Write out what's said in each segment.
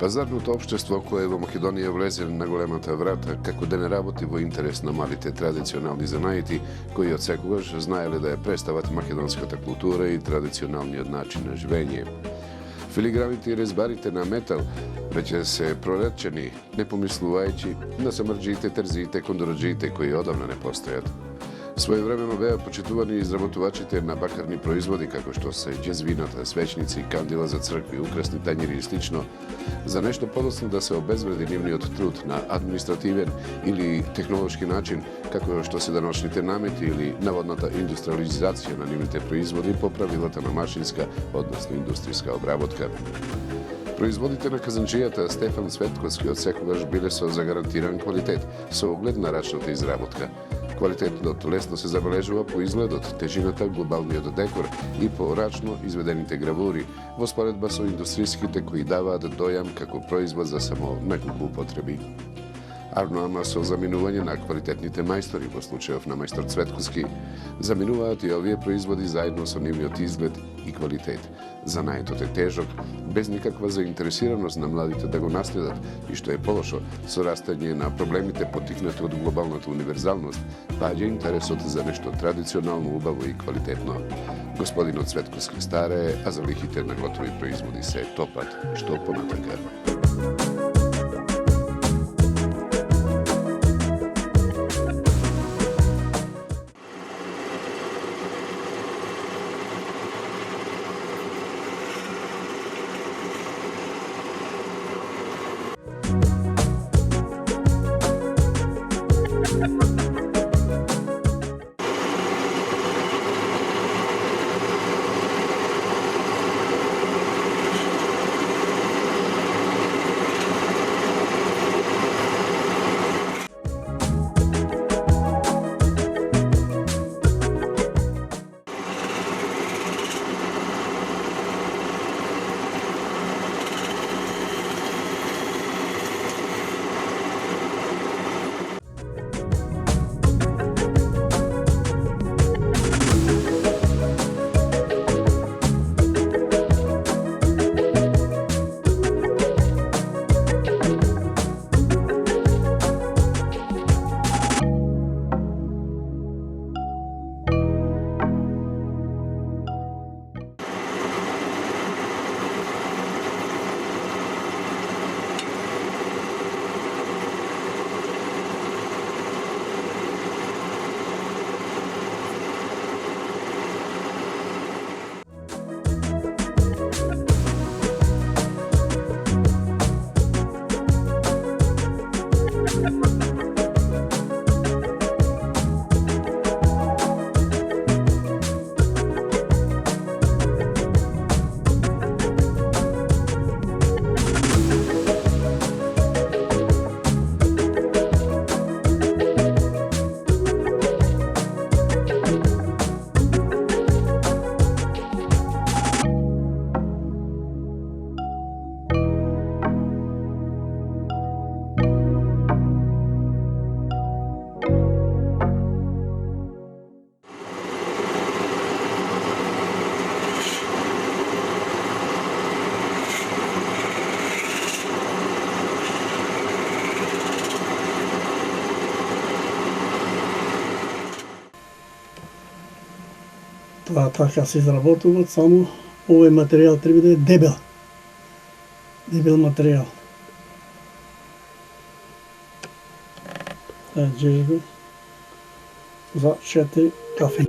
Пазарното општество кое во Македонија влезе на големата врата како да не работи во интерес на малите традиционални занаити, кои од секогаш знаеле да ја представат македонската култура и традиционалниот начин на живење. Филиграните и резбарите на метал веќе се проречени, не помислувајќи на самрџиите, терзиите, кондороџиите кои одавна не постојат. Своевремено беа почитувани изработувачите на бакарни производи како што се џезвината, свечници, кандила за цркви, украсни тањири и слично, за нешто подоцна да се обезвреди нивниот труд на административен или технолошки начин, како што се деношните намети или наводната индустриализација на нивните производи по правилата на машинска, односно индустријска обработка. Производите на казанџијата Стефан Цветковски од секогаш биле со загарантиран квалитет, со оглед на рачната изработка. Квалитетот лесно се забележува по изгледот, тежината, глобалниот декор и по рачно изведените гравури, во споредба со индустријските кои даваат дојам како производ за само неколку употреби. Ама со заминување на квалитетните мајстори, во случајов на мајстор Цветковски, заминуваат и овие производи заедно со нивниот изглед и квалитет. Занаетот е тежок, без никаква заинтересираност на младите да го наследат и што е полошо, со растање на проблемите поттикнати од глобалната универзалност, паѓа интересот за нешто традиционално, убаво и квалитетно. Господинот Цветковски старее, а залихите на готови производи се топат, што понатака. Тоа така се изработуваат, само овој материјал треба да е дебел. Дебел материјал. Тоа е џезбе за 4 кафе.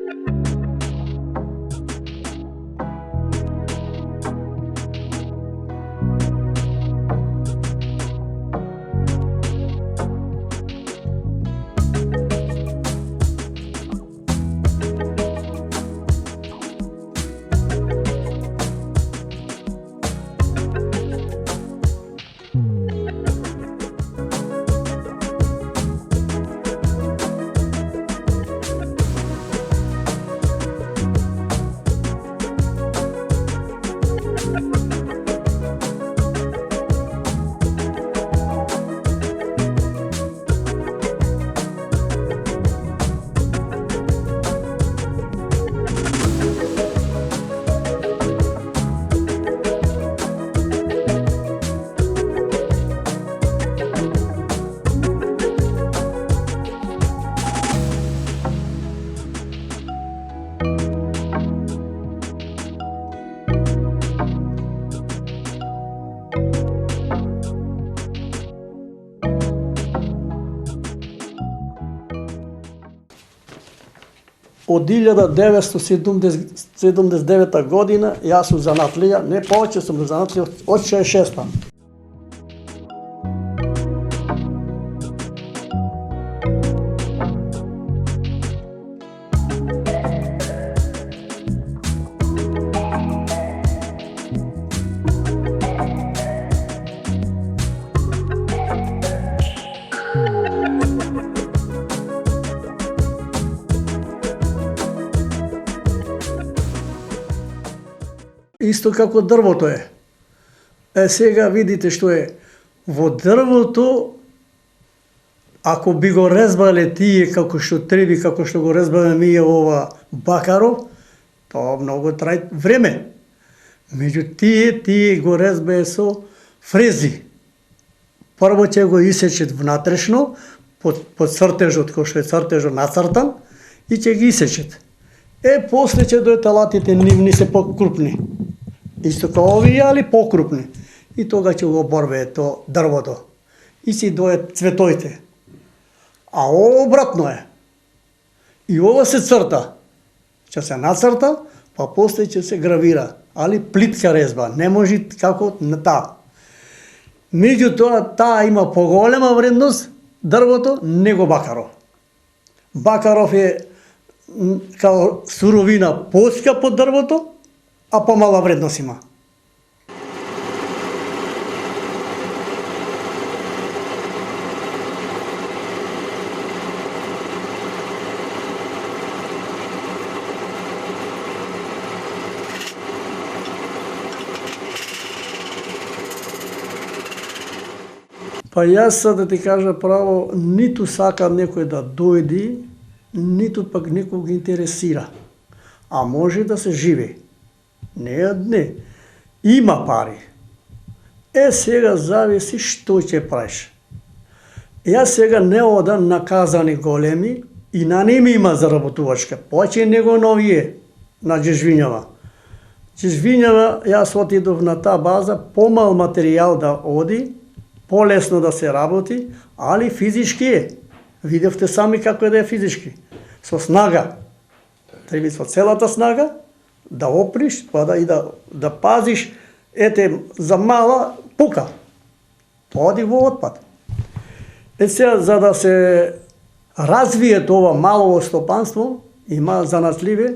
Од 1979 година јас сум занатлија, не повеќе сум занатлија од 66-та. Исто како дрвото е. Сега видите што е. Во дрвото, ако би го резбале тие како што треби, како што го резбале ние ова бакаров, тоа многу трај време. Меѓу тие го резбае со фрези. Прво ќе го исечет внатрешно, под цртежот, кој што е цртежот нацртан, и ќе ги исечет. После ќе дојдат алатите нивни се покрупни. Исто како овие, али покрупни. И тога ќе го оборвее то дрвото. И си дојат цветоите. А ово обратно е. И ова се црта. Ќе се нацрта, па после ќе се гравира. Али плитка резба, не може како на таа. Меѓутоа, таа има поголема вредност, дрвото, него бакаров. Бакаров е као суровина поскапа од дрвото, а помала вредност има. Па јас да ти кажа право, ниту сакам некој да дојди, ниту пак некој ги интересира. А може да се живе. Не. Има пари. Сега зависи што ќе правиш. Јас сега не одам на казани големи и на ними има заработувачка. Повеќе него на овие, на Джежвињава. Джежвињава, јас отидов на таа база, помал материјал да оди, полесно да се работи, али физички е. Видевте сами како е да е физички. Со снага. Треба со целата снага да оприш, па да пазиш, за мала пука. Оди во отпад. Сега, за да се развие ова малово стопанство, има занатливе,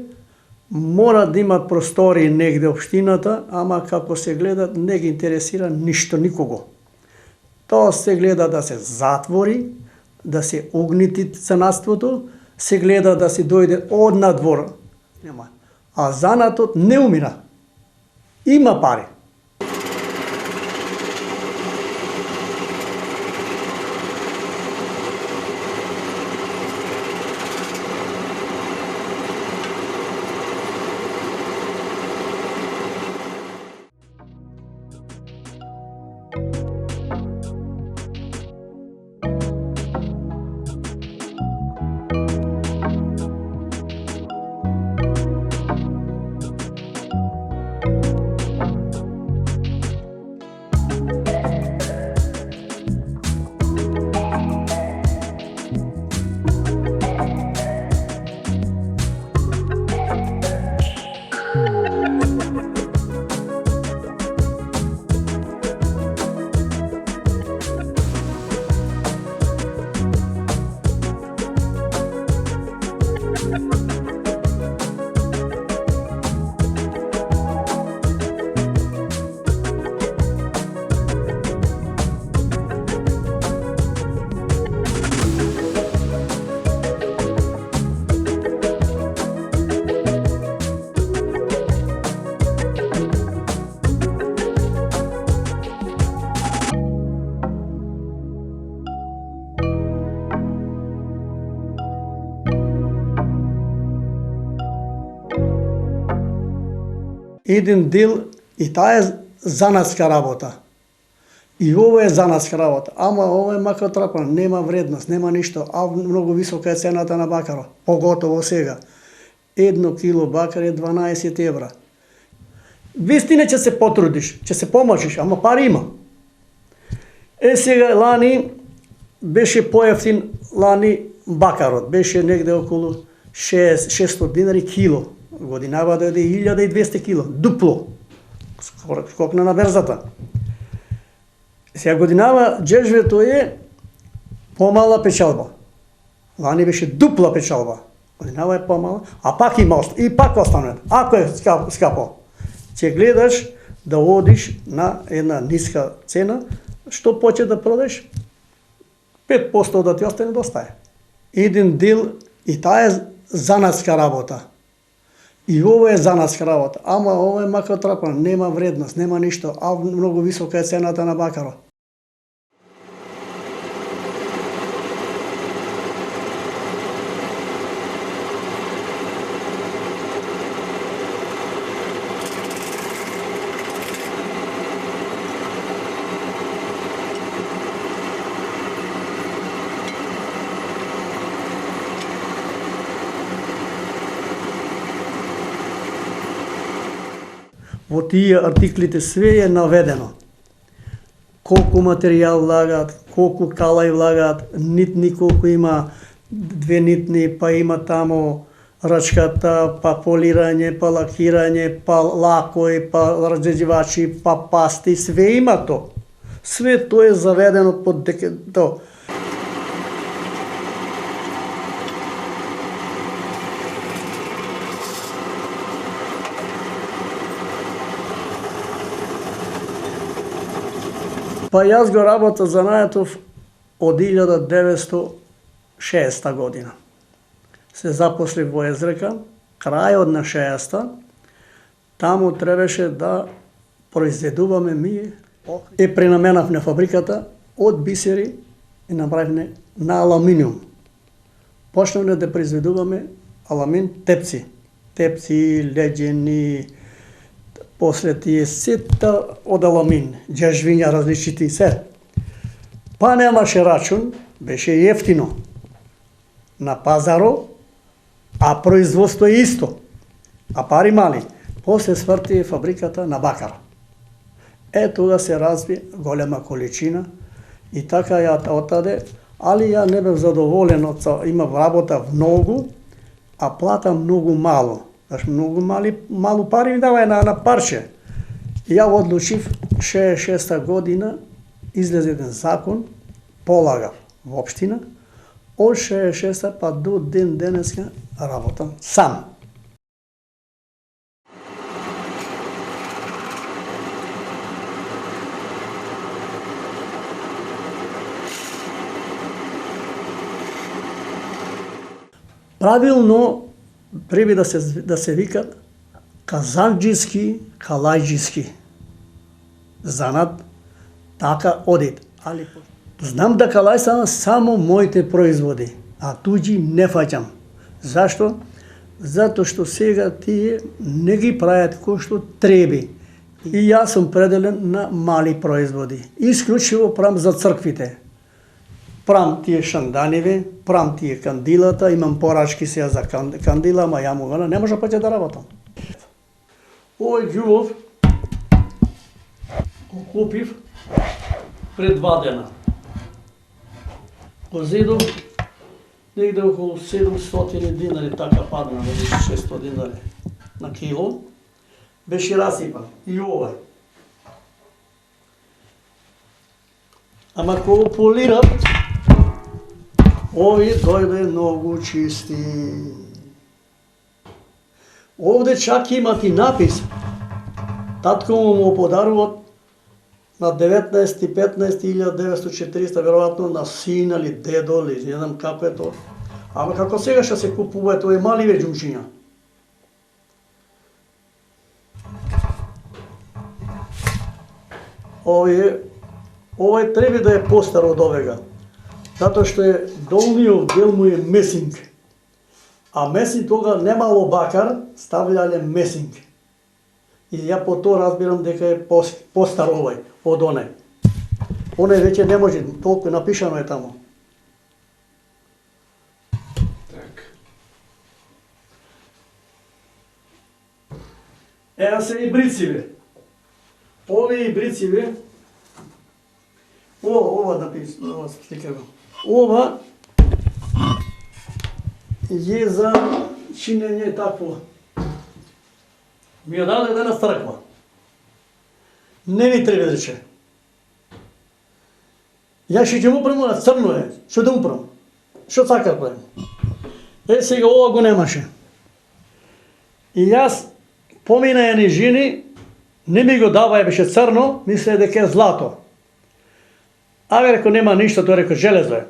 мора да имат простори негде општината, ама како се гледа, не ги интересира ништо никого. Тоа се гледа да се затвори, да се угнити ценатството, се гледа да се дојде од надвор. Нема. А занатот не умира. Има пари. Еден дел и таа е занатска работа. И ова е занатска работа. Ама ова е макротрапа, нема вредност, нема ништо, а многу висока е цената на бакарот, поготово сега. 1 кило бакар е 12 евра. Вистина ќе се потрудиш, ќе се помажиш, ама пари има. Сега лани беше поевтин бакарот, беше негде околу 600 dinari kilo. Годинава дојде 1200 кило, дупло. Скокна на берзата. Сега годинава джежвето е помала печалба. Лани беше дупла печалба. Годинава е помала, а пак има и пак останува. Ако е скапо, ќе гледаш да одиш на една ниска цена, што почне да продаш, 5% да ти остане достае. Еден дел и таа е занатска работа. И ова е занатска работа. Ама ова е макротрапна, нема вредност, нема ништо, а многу висока е цената на бакарот. Во тие артиклите све е наведено. Колку материјал влагаат, колку калај влагаат, нитни колку има, 2 нитни, па има тамо рачката, па полирање, па лакирање, па лакој, па разџеđивачи, па пасти, све има то. Све тоа е заведено под то. Па јас го работа занајатов од 1906 година. Се запослив во Езрека, крајот на 60-та, таму требаше да произведуваме ми. Пренаменавме фабриката од бисери и направивме на аламиниум. Почнавме да произведуваме аламин тепци. Тепци, леđени, после тие сета од аламин, џажвиња различити се. Па немаше рачун, беше ефтино на пазаро, а производство е исто, а пари мали. После сврти фабриката на бакар. Тога се разви голема количина и така ја отаде, али ја не бев задоволен од имав работа многу, а плата многу мало. Значи многу малу пари ми дава на парче. И ја одлучив 66-та година излезе еден закон, полагав во општина, од 66-та па до ден денеска работам сам. Правилно преби да се викат казанџиски, калајџиски. Занат така одит. Али знам да калајсам само моите производи, а туѓи не фаќам. Зашто? Затоа што сега тие не ги прават кој што треби. И јас сум пределен на мали производи. Исклучиво правам за црквите. Правам тие шанданиви, правам тие кандилата, имам порачки сега за кандила, ама ја му не може паќе да работам. Овој ѓубов го купив пред 2 дена. Го зедов негде околу 700 динари, така падна, 600 динари на кило. Беше расипан. И овој. Ама кога полирав, овие дојде многу чисти. Овде чак имат и напис. Татко му подаруват на 19.15.1940, веројатно на син или дедо, или не знам како е тоа. Ама како сега што се купува, тоа е мали веќе џумчиња. Овој треба да е постар од овега. Затоа што е долниот дел му е месинг. А месинг тога немало бакар, ставljале месинг. И ја по тоа разбирам дека е постар овој од оне. Оне веќе не може, толку напишано е тамо. Так. Еа се и брициве. Овие и брициве, ова написано, ова сликано. Ова е за чинење такво. Ми ја даде една црква. Не ми треба рече. Ја ќе му правим на црно е. Што да му правим? Што сака правим? Сега ова го немаше. И јас помина едни жени, не ми го дава, беше црно, мисле дека е злато. Аве реко нема ништо, тој реко железо е.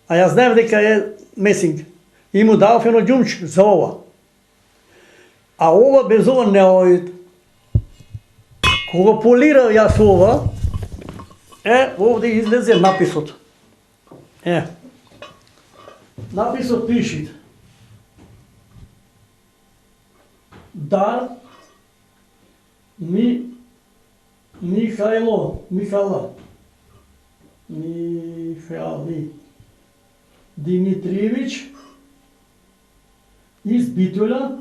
А јас знаев дека е месинг. И му дав едно ѓумче за ова. А ова без ова не ојде. Кога полирав јас ова, овде излезе написот. Написот пишит. Дар Михали Димитриевич из Битоля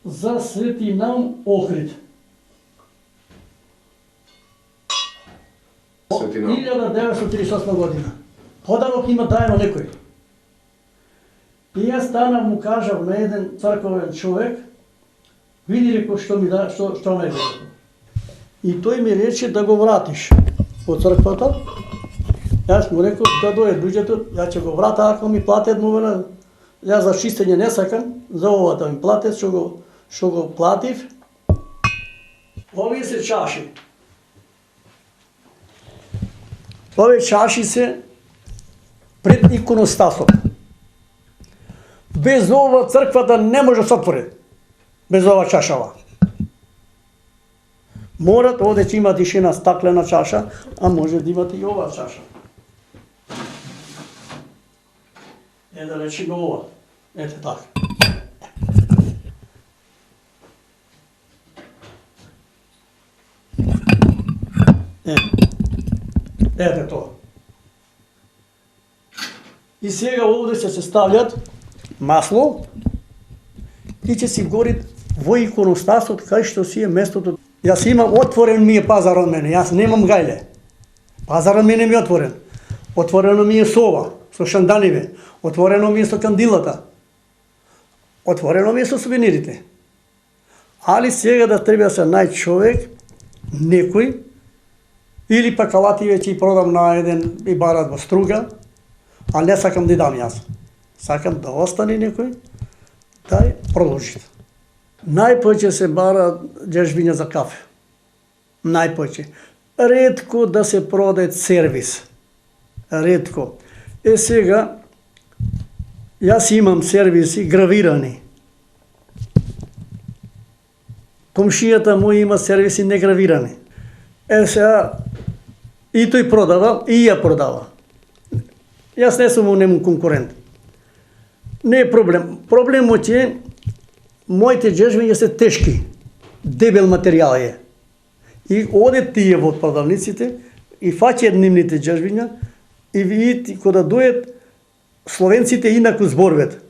за Свети Наум Охрид. 1938 година. Подарок има дајано некој. И јас станав му кажав на еден црковен човек, види реко што ми да, што ме гледа. И тој ми рече да го вратиш од црквата. Јас му реков да дојде луѓето, ја ќе го врата ако ми платат му вела. Јас за чистење не сакам, за ова да ми платат, што го платив. Овие се чаши. Овие чаши се пред иконостасот. Без ова црквата не може да се отвори. Без ова чашава. Морат овде ќе има тишина стаклена чаша, а може да имате и ова чаша. Да речеме ова. Ете така. Ете тоа. И сега овде ќе се ставljат масло и ќе си гори во иконостасот кај што си е местото. Јас имам отворен ми е пазар од мене, јас немам гајле. Пазарот мене ми е отворен. Отворено ми е сова, со шанданиве, отворено ми е со кандилата, отворено ми е со сувенирите. Али сега да треба да се најде човек, некој, или пак алати веќе продам на еден и барат во Струга, а не сакам да дам јас. Сакам да остане некој, да продолжи. Најпоќе се бара џежбиња за кафе. Најпоќе. Ретко да се продаде сервис. Ретко. Сега, јас имам сервиси гравирани. Комшијата мој има сервиси негравирани. Сега, и тој продава, и ја продава. Јас не сум нему конкурент. Не е проблем. Проблемот е, моите џежбиња се тешки. Дебел материјал е. И оде тие во продавниците, и фаќаат нивните џежбиња, и видите, кога дојат, словенците инаку зборуват.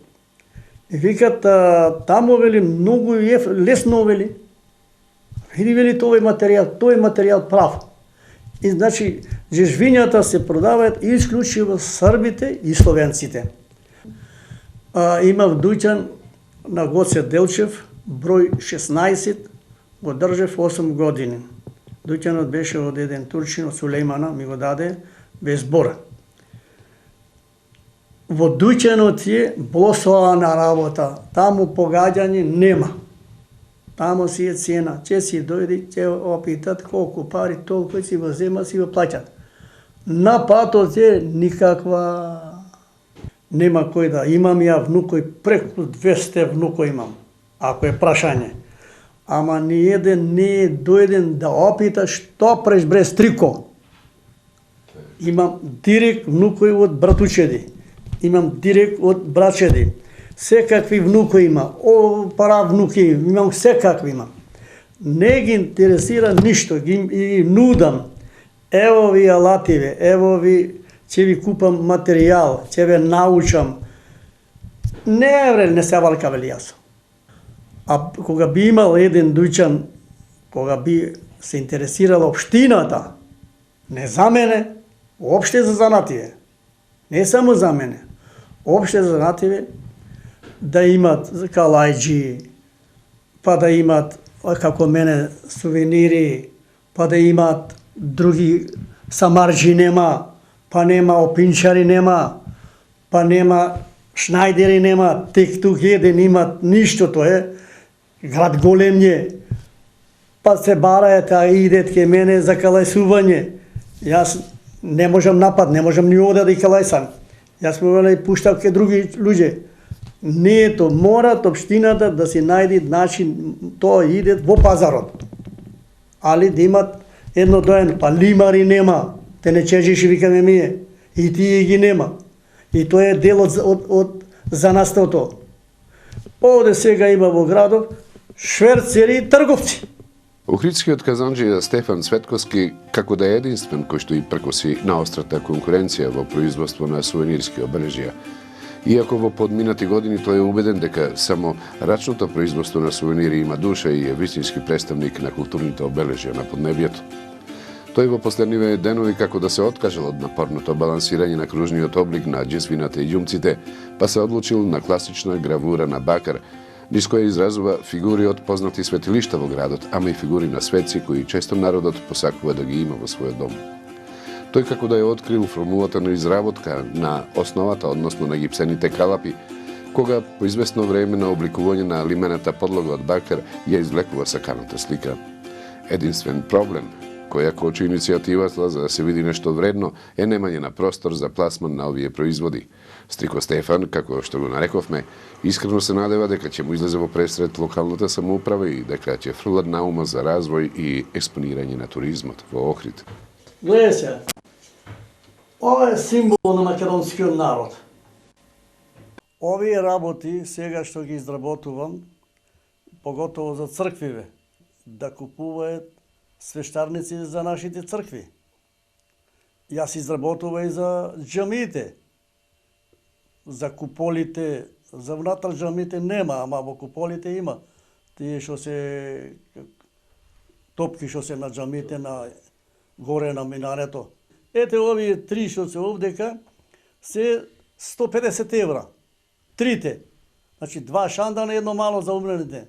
И викат, тамо вели, многу лесно вели. Види вели тој материјал прав. И значи, џежбињата се продаваат исклучиво србите и словенците. Имав дуќан на Гоце Делчев, број 16, го држев 8 години. Дуќанот беше од еден турчин од Сулејмана, ми го даде без збора. Во дуќанот е блосована работа, таму погаѓање нема. Тамо си е цена, че си дојди, ќе опитат колку пари, толку си го зема, си го плаќат. На патот е никаква... Нема кој да имам ја внукој, преку 200 внукој имам, ако е прашање. Ама ни еден не е дојден да опита што преш брез трико. Имам директ внукој од братучеди, имам директ од брачеди. Секакви внуки има, пара внуки имам, секакви имам. Не ги интересира ништо, ги нудам. Ево ви алативе, ево ви, ќе ви купам материјал, ќе ве научам. Не се валка вели јас. А кога би имал еден дуќан, кога би се интересирала општината, не за мене, уопште за занатие. Не само за мене. Обше за нативе да имат калајджи, па да имат како мене сувенири, па да имат други самарджи нема, па нема опинчари нема, па нема шнајдери нема, тек тук еден имат ништо, тоа е град голем е. Па се бараат, а идет ке мене за калајсување. Јас не можам напад, не можам ни ода да и калајсам. Јас му велам и пуштав ке други луѓе. Не е то, морат општината да си најде начин, тоа иде во пазарот. Али да имат едно доен, па лимари нема, те не чежиш викаме мие, и тие ги нема. И тоа е дел од занастото. Овде сега има во градов шверцери и трговци. Охридскиот казанџија Стефан Цветковски, како да е единствен кој што и пркоси наострата конкуренција во производство на сувенирски обележја. Иако во подминати години тој е убеден дека само рачното производство на сувенири има душа и е вистински представник на културните обележја на поднебјето. Тој во последниве денови како да се откажал од напорното балансирање на кружниот облик на џесвината и ѓумците, па се одлучил на класична гравура на бакар, низ која изразува фигури од познати светилишта во градот, ама и фигури на светци кои често народот посакува да ги има во својот дом. Тој како да ја открил формулата на изработка на основата, односно на гипсените калапи, кога по известно време на обликување на лимената подлога од бакар ја извлекува саканата слика. Единствен проблем, која кочи иницијативата за да се види нешто вредно, е немање на простор за пласман на овие производи. Стрико Стефан, како што го нарековме, искрено се надева дека ќе му излезе во пресред локалната самоуправа и дека ќе фрлат наума за развој и експонирање на туризмот во Охрид. Гледај се, ова е символ на македонскиот народ. Овие работи, сега што ги изработувам, поготово за црквиве, да купуваат свештарници за нашите цркви. Јас изработувам и за џамиите, за куполите, за внатре џамиите нема, ама во куполите има. Тие што се топки што се на џамиите на горе на минарето. Ете овие три што се овдека се 150 евра. Трите. Значи два шандана и едно мало за умрените.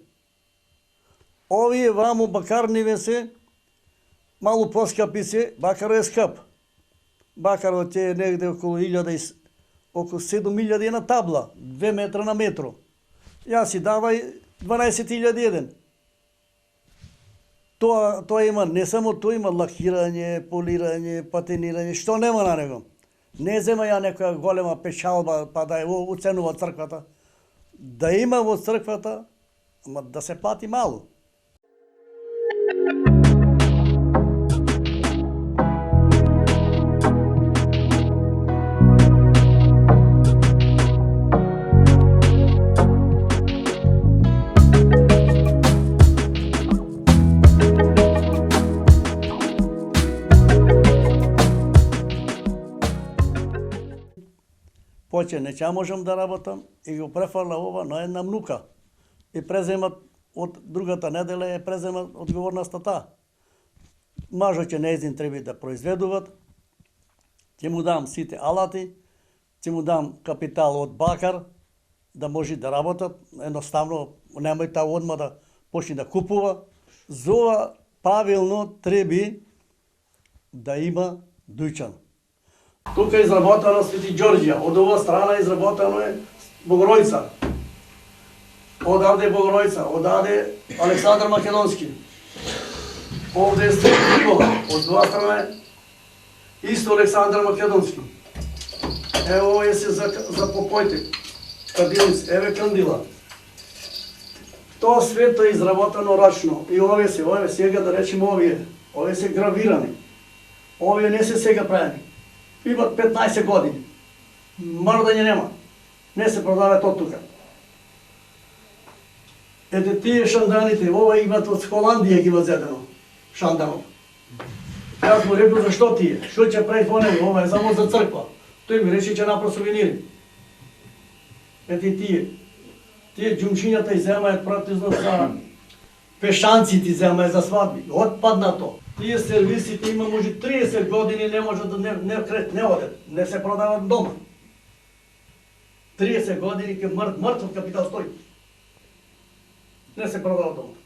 Овие вамо бакарниве се малу поскапи се, бакаро е скап. Бакарот е негде околу 7.000 на табла, 2 метра на метро. Јас си давај 12.000 еден. Тоа има, не само тоа има лакирање, полирање, патенирање, што нема на него. Не зема ја некоја голема печалба па да ја уценува црквата. Да има во црквата, ама да се плати мало. Поче, не ќе можам да работам и го префарла ова на една внука. И преземат од другата недела е преземат одговорноста таа. Мажот ќе нејзин треба да произведуваат, ќе му дам сите алати, ќе му дам капитал од бакар, да може да работат, едноставно немој таа одма да почне да купува. За ова правилно треби да има дуќан. Тука е изработено Свети Ѓорѓија, од ова страна изработено е Богородица. Одаде Богородица, одаде Александар Македонски. Овде е Свети Никола, од друга страна е исто Александар Македонски. Ево е се за попојте, кадилиц, еве кандила. Тоа свето е изработено рачно и овие сега да речеме овие се гравирани. Овие не се сега правени. Имат 15 години. Мрдање нема. Не се продават од тука. Ете тие шанданите, ова имат од Холандија ги возедено. Шанданот. Јас му рекол зашто тие? Што ќе прави по него? Ова е само за црква. Тој ми рече ќе направи сувенири. Ете тие. Тие џумчињата иземаат пратизно за пешанците, иземаат за свадби. Отпаднато. Тие сервисите има може 30 години не може да не одат, не се продават дома. 30 години ке мртв капитал стои. Не се продава домот.